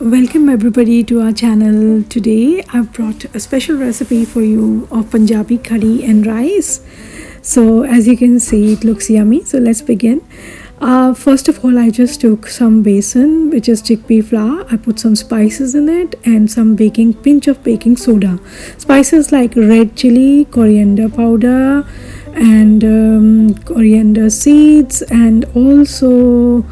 Welcome everybody to our channel. Today I've brought a special recipe for you of Punjabi curry and rice. So as you can see, it looks yummy. So let's begin. First of all, I just took some besan, which is chickpea flour. I put some spices in it and some pinch of baking soda. Spices like red chili, coriander powder, and coriander seeds, and also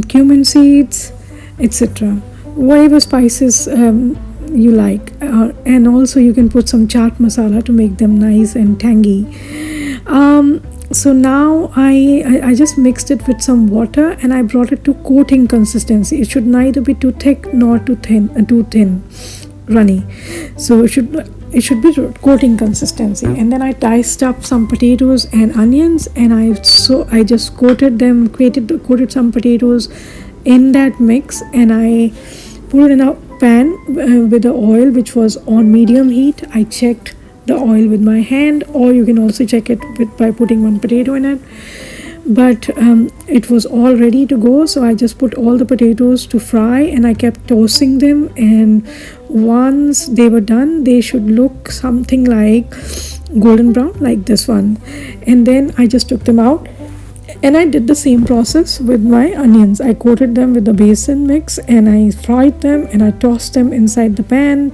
cumin seeds, etc. Whatever spices you like, and also you can put some chaat masala to make them nice and tangy. So now I just mixed it with some water and I brought it to coating consistency. It should neither be too thick nor too thin, runny. So it should be coating consistency. And then I diced up some potatoes and onions, and I just coated some potatoes in that mix, and I put it in a pan with the oil which was on medium heat. I checked the oil with my hand, or you can also check it by putting one potato in it. But it was all ready to go, so I just put all the potatoes to fry and I kept tossing them, and once they were done they should look something like golden brown, like this one. And then I just took them out and I did the same process with my onions. I coated them with the besan mix and I fried them and I tossed them inside the pan,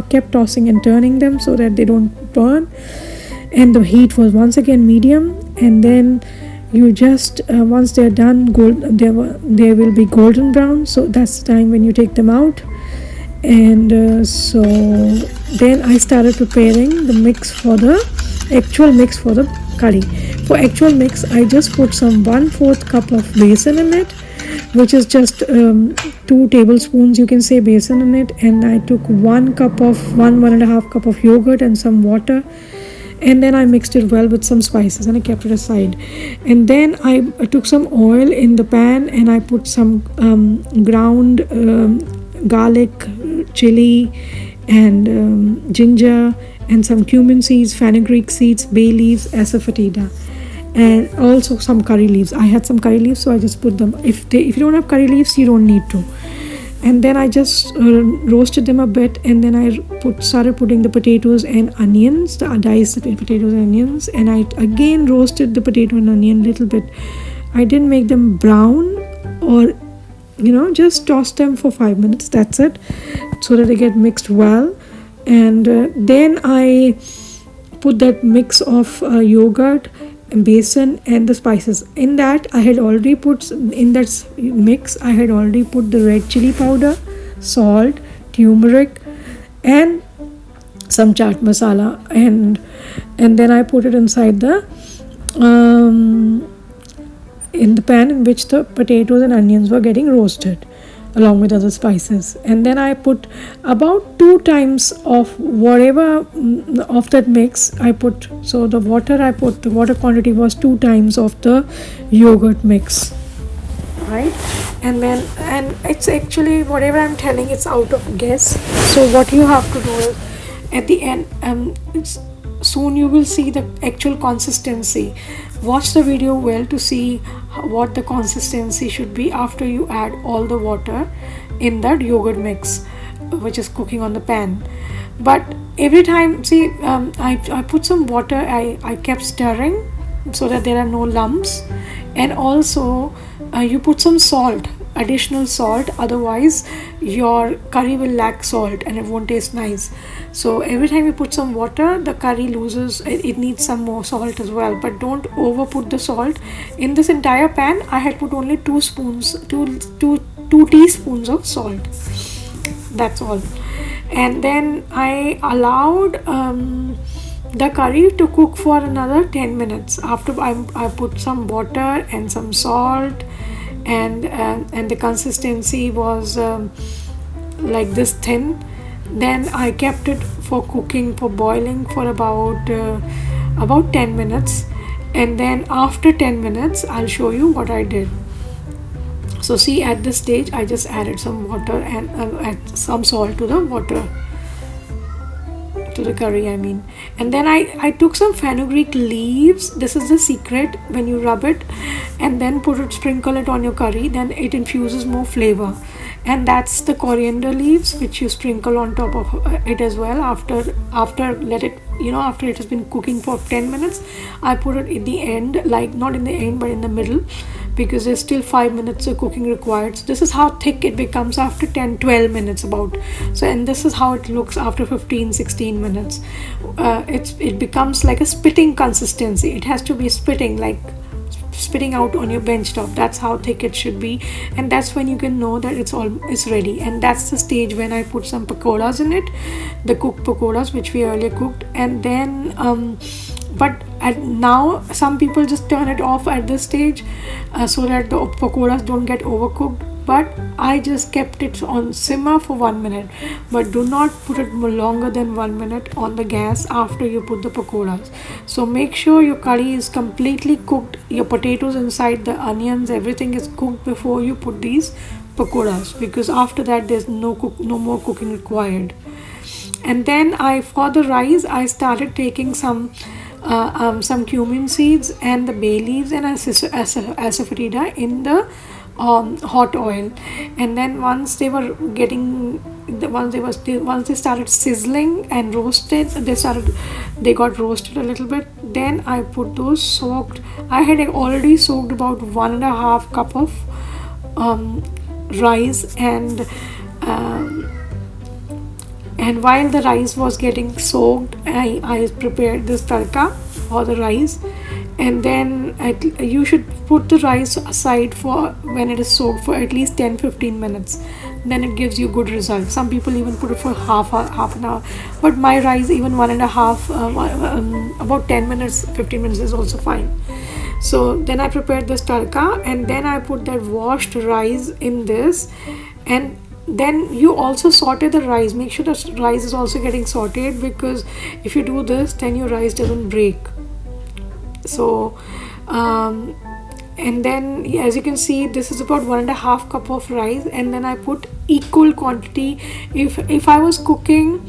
kept tossing and turning them so that they don't burn. And the heat was once again medium. And then you just once they're done, they will be golden brown, so that's the time when you take them out. And so then I started preparing the actual mix for the curry. For actual mix, I just put some 1/4 cup of besan in it, which is just 2 tablespoons, you can say, besan in it. And I took 1.5 cup of yogurt and some water, and then I mixed it well with some spices and I kept it aside. And then I took some oil in the pan and I put some ground garlic, chili, and ginger, and some cumin seeds, fenugreek seeds, bay leaves, asafoetida, and also some curry leaves. I had some curry leaves, so I just put them. If you don't have curry leaves, you don't need to. And then I just roasted them a bit, and then I started putting the potatoes and onions, the diced potatoes and onions, and I again roasted the potato and onion a little bit. I didn't make them brown, or just toss them for 5 minutes, that's it, so that they get mixed well. And then I put that mix of yogurt and besan and the spices in that. I had already put in that mix, I had already put the red chili powder, salt, turmeric, and some chaat masala, and then I put it inside in the pan in which the potatoes and onions were getting roasted along with other spices. And then I put about 2 times of whatever of that mix I put. So the water quantity was 2 times of the yogurt mix, right? And it's actually, whatever I'm telling, it's out of guess. So what you have to do is, at the end, soon you will see the actual consistency. Watch the video well to see what the consistency should be after you add all the water in that yogurt mix which is cooking on the pan. But every time, see, I put some water, I kept stirring so that there are no lumps. And also you put some salt, additional salt, otherwise your curry will lack salt and it won't taste nice. So every time you put some water, the curry loses, it needs some more salt as well, but don't over put the salt. In this entire pan I had put only 2 teaspoons of salt, that's all. And then I allowed the curry to cook for another 10 minutes. After I put some water and some salt, and the consistency was like this thin. Then I kept it for boiling for about 10 minutes. And then after 10 minutes I'll show you what I did. So see, at this stage I just added some water and add some salt to the water to the curry, I mean. And then I took some fenugreek leaves. This is the secret: when you rub it and then sprinkle it on your curry, then it infuses more flavor. And that's the coriander leaves, which you sprinkle on top of it as well. After let it, after it has been cooking for 10 minutes, I put it in the end, like not in the end but in the middle, because there's still 5 minutes of cooking required. So this is how thick it becomes after 10-12 minutes about. So, and this is how it looks after 15-16 minutes. It becomes like a spitting consistency. It has to be spitting, like spitting out on your bench top. That's how thick it should be, and that's when you can know that it's ready. And that's the stage when I put some pakoras in it, the cooked pakoras which we earlier cooked. And then now some people just turn it off at this stage, so that the pakoras don't get overcooked. But I just kept it on simmer for 1 minute. But do not put it longer than 1 minute on the gas after you put the pakoras. So make sure your curry is completely cooked, your potatoes inside, the onions, everything is cooked before you put these pakoras, because after that there's no more cooking required. And then for the rice, I started taking some cumin seeds and the bay leaves and asafoetida in the hot oil. And then once they started sizzling and roasted, they got roasted a little bit. Then I put those soaked. I had already soaked about 1.5 cup of rice, and while the rice was getting soaked, I prepared this tadka for the rice. And then you should put the rice aside for when it is soaked for at least 10-15 minutes. Then it gives you good results. Some people even put it for half an hour, but my rice, even 1.5 about 10 minutes 15 minutes is also fine. So then I prepared this tadka, and then I put that washed rice in this. And then you also saute the rice. Make sure the rice is also getting sauteed, because if you do this, then your rice doesn't break. So and then as you can see, this is about 1.5 cup of rice. And then I put equal quantity. If I was cooking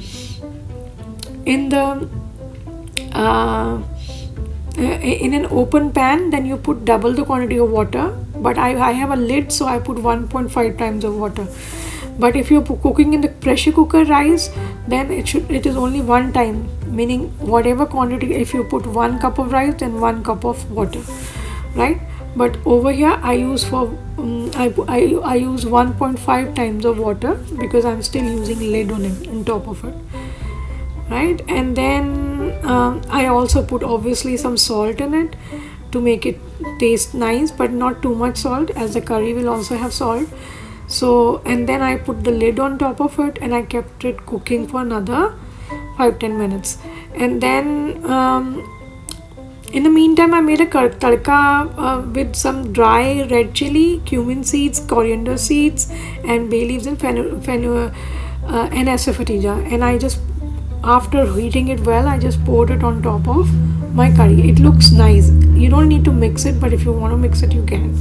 in the in an open pan, then you put double the quantity of water. But I have a lid, so I put 1.5 times of water. But if you're cooking in the pressure cooker rice, then it is only 1 time, meaning whatever quantity. If you put 1 cup of rice, then 1 cup of water, right? But over here I use I use 1.5 times of water, because I'm still using lid on top of it, right? And then I also put obviously some salt in it to make it taste nice, but not too much salt, as the curry will also have salt. So, and then I put the lid on top of it, and I kept it cooking for another 5-10 minutes. And then in the meantime, I made a tadka with some dry red chili, cumin seeds, coriander seeds, and bay leaves, and asafoetida. And I just, after heating it well, I just poured it on top of my curry. It looks nice. You don't need to mix it, but if you want to mix it, you can.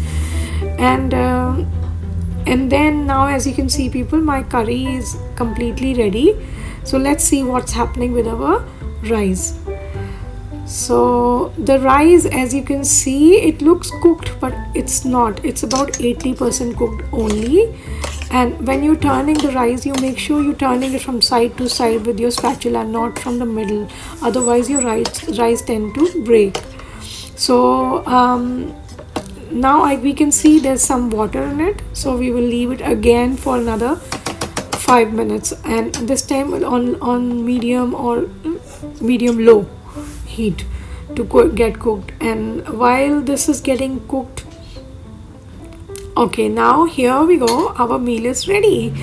And then now, as you can see, people, my curry is completely ready. So let's see what's happening with our rice. So the rice, as you can see, it looks cooked, but it's not. It's about 80% cooked only. And when you're turning the rice, you make sure you're turning it from side to side with your spatula, not from the middle. Otherwise your rice tend to break. So now we can see there's some water in it. So we will leave it again for another 5 minutes, and this time on medium or medium low heat to get cooked. And while this is getting cooked, okay, now here we go, our meal is ready.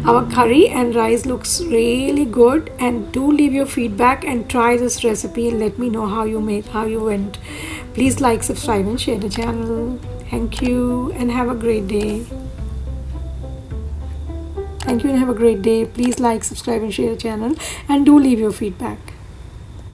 Our curry and rice looks really good. And do leave your feedback and try this recipe and let me know how you went. Please like, subscribe and share the channel. Thank you and have a great day. Thank you and have a great day. Please like, subscribe and share the channel, and do leave your feedback.